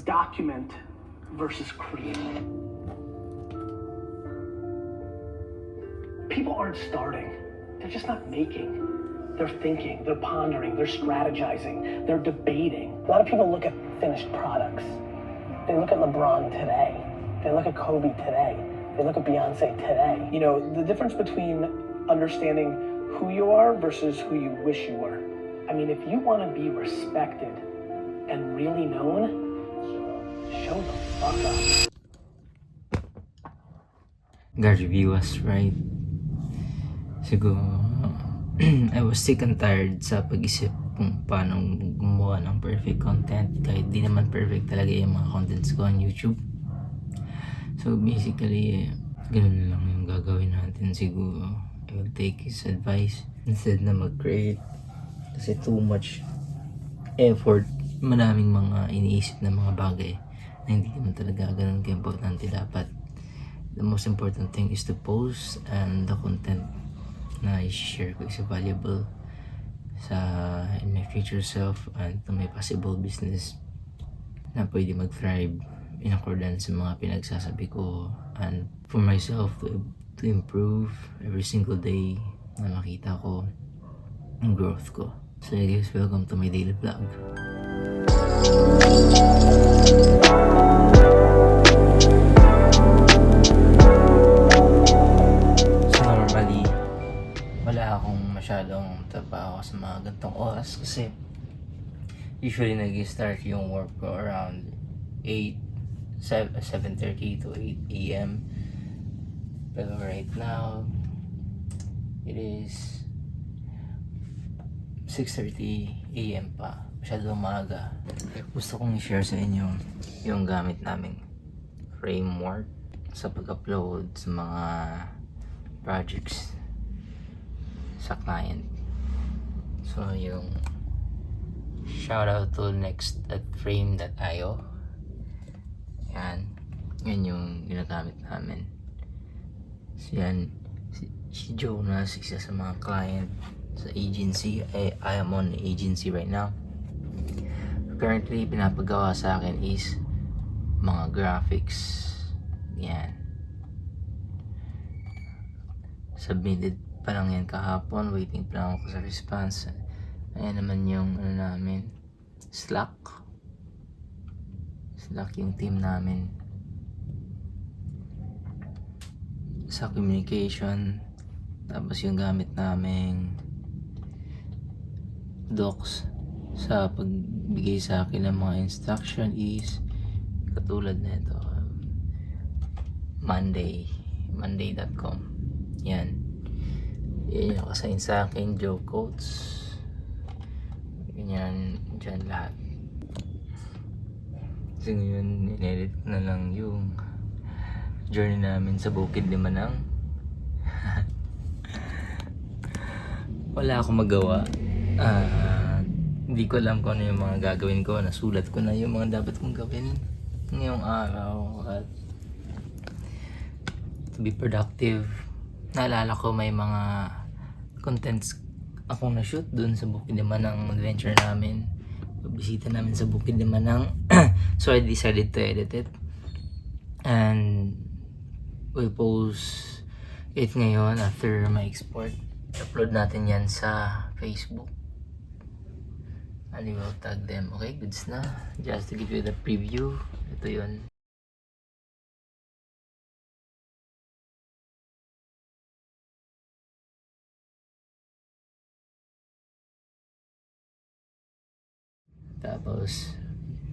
Document versus create. People aren't starting. They're just not making. They're thinking, they're pondering, they're strategizing, they're debating. A lot of people look at finished products. They look at LeBron today. They look at Kobe today. They look at Beyonce today. You know, the difference between understanding who you are versus who you wish you were. I mean, if you want to be respected and really known, show the fuck up. Gary V was right. Siguro, I was sick and tired sa pag-isip kung paano gumawa ng perfect content kahit di naman perfect talaga yung mga contents ko on YouTube. So basically, ganun lang yung gagawin natin siguro. I will take his advice instead na mag-create kasi too much effort, maraming mga iniisip na mga bagay na hindi naman talaga ganun ka-importante. Dapat the most important thing is to post and the content na i-share ko is valuable sa in my future self and to my possible business na pwede mag-thrive in accordance sa mga pinagsasabi ko, and for myself to improve every single day na makita ko ang growth ko. So guys, welcome to my daily vlog. Wala akong masyadong trabaho sa mga gantong oras kasi usually nag-start yung work ko around 7:30 to 8 a.m. Pero right now it is 6:30 a.m. pa. Masyadong maaga. Gusto kong i-share sa inyo yung gamit naming framework sa pag-upload sa mga projects sa client. So yung shoutout to next@frame.io, yan yung ginagamit namin. So yan, si Jonas, isa sa mga client sa agency. I am on agency right now. Currently pinapagawa sa akin is mga graphics, yan, submitted pa lang yan kahapon, waiting pa lang ako sa response. Ayan naman yung namin, Slack yung team namin sa communication. Tapos yung gamit naming docs sa pagbigay sa akin ng mga instruction is katulad na ito, monday.com. Yan yung nakasign sa akin, joke quotes, ganyan dyan lahat. Kasi ngayon in-edit ko na lang yung journey namin sa Bukid Limanang. Wala akong magawa, hindi ko alam kung ano yung mga gagawin ko. Nasulat ko na yung mga dapat kong gawin ngayong araw at to be productive. Naalala ko may mga contents akong na-shoot dun sa Bukidlimanang adventure namin, pagbisita namin sa Bukidlimanang. So I decided to edit it and we'll post it ngayon after my export. Upload natin yan sa Facebook and we will tag them. Okay, goods na. Just to give you the preview, ito yun. Tapos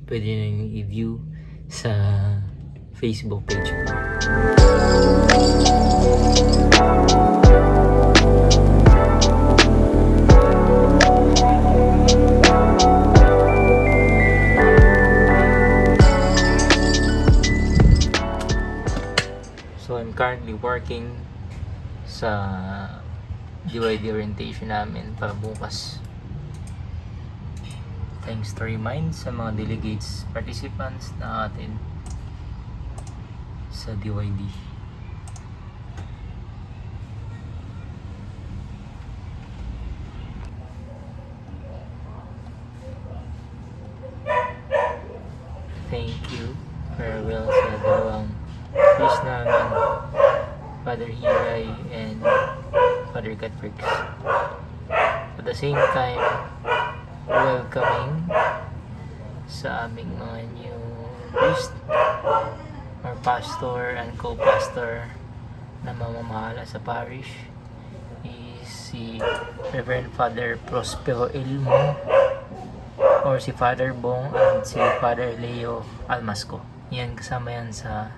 pwede nyo i-view sa Facebook page ko. I'm currently working sa DYD orientation namin para bukas. Thanks to remind sa mga delegates, participants na atin sa DYD. Thank you. Farewell sa dalawang priest namin, Father Hiray and Father Godfrix. At the same time, welcoming sa aming mga new priest or pastor and co-pastor na mamamahala sa parish is si Reverend Father Prospero Ilmo or si Father Bong at si Father Leo Almasco. Yan, kasama yan sa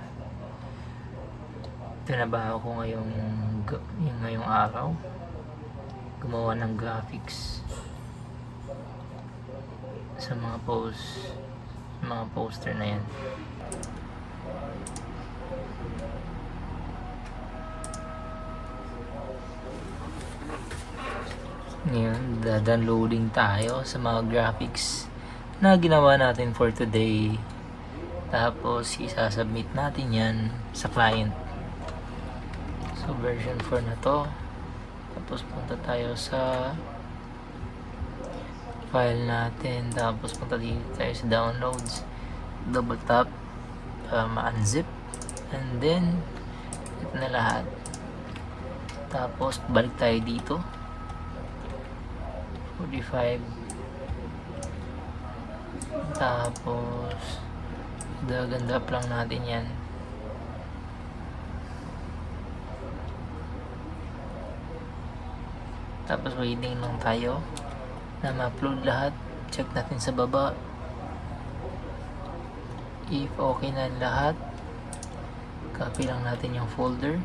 tinabaho ko ngayong araw, gumawa ng graphics sa mga poster na yan. Ngayon, downloading tayo sa mga graphics na ginawa natin for today. Tapos, isasubmit natin yan sa client. So, version 4 na to. Tapos, punta tayo sa file natin. Tapos, punta dito tayo sa downloads. Double tap para ma-unzip. And then, ito na lahat. Tapos, balik tayo dito. 45. Tapos gaganda up lang natin yan. Tapos waiting lang tayo na ma-upload lahat. Check natin sa baba if okay na lahat. Copy lang natin yung folder.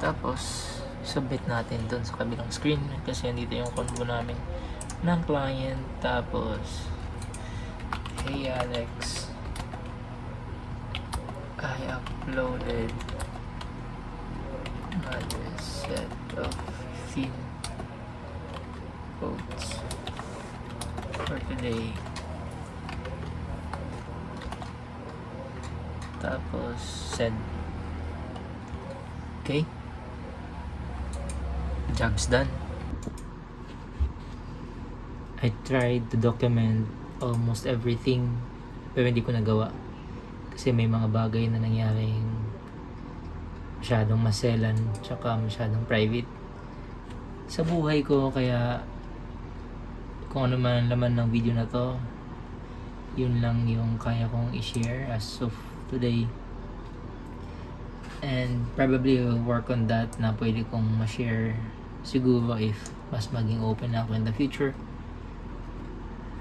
Tapos submit natin dun sa kabilang screen kasi nandito yung convo namin ng client. Tapos, hey Alex, I uploaded another set of 15 quotes for today. Tapos send. Okay, job's done. I tried to document almost everything pero hindi ko nagawa kasi may mga bagay na nangyaring masyadong maselan tsaka masyadong private sa buhay ko, kaya kung ano man ang laman ng video na to, yun lang yung kaya kong i-share as of today. And probably will work on that na pwede kong ma-share siguro if mas maging open ako in the future,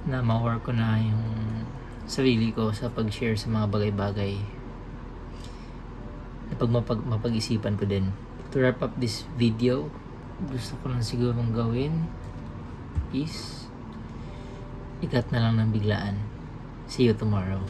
na ma-work ko na yung sarili ko sa pag-share sa mga bagay-bagay na mapag-isipan ko din. To wrap up this video, gusto ko lang sigurong gawin is ikat na lang ng biglaan. See you tomorrow.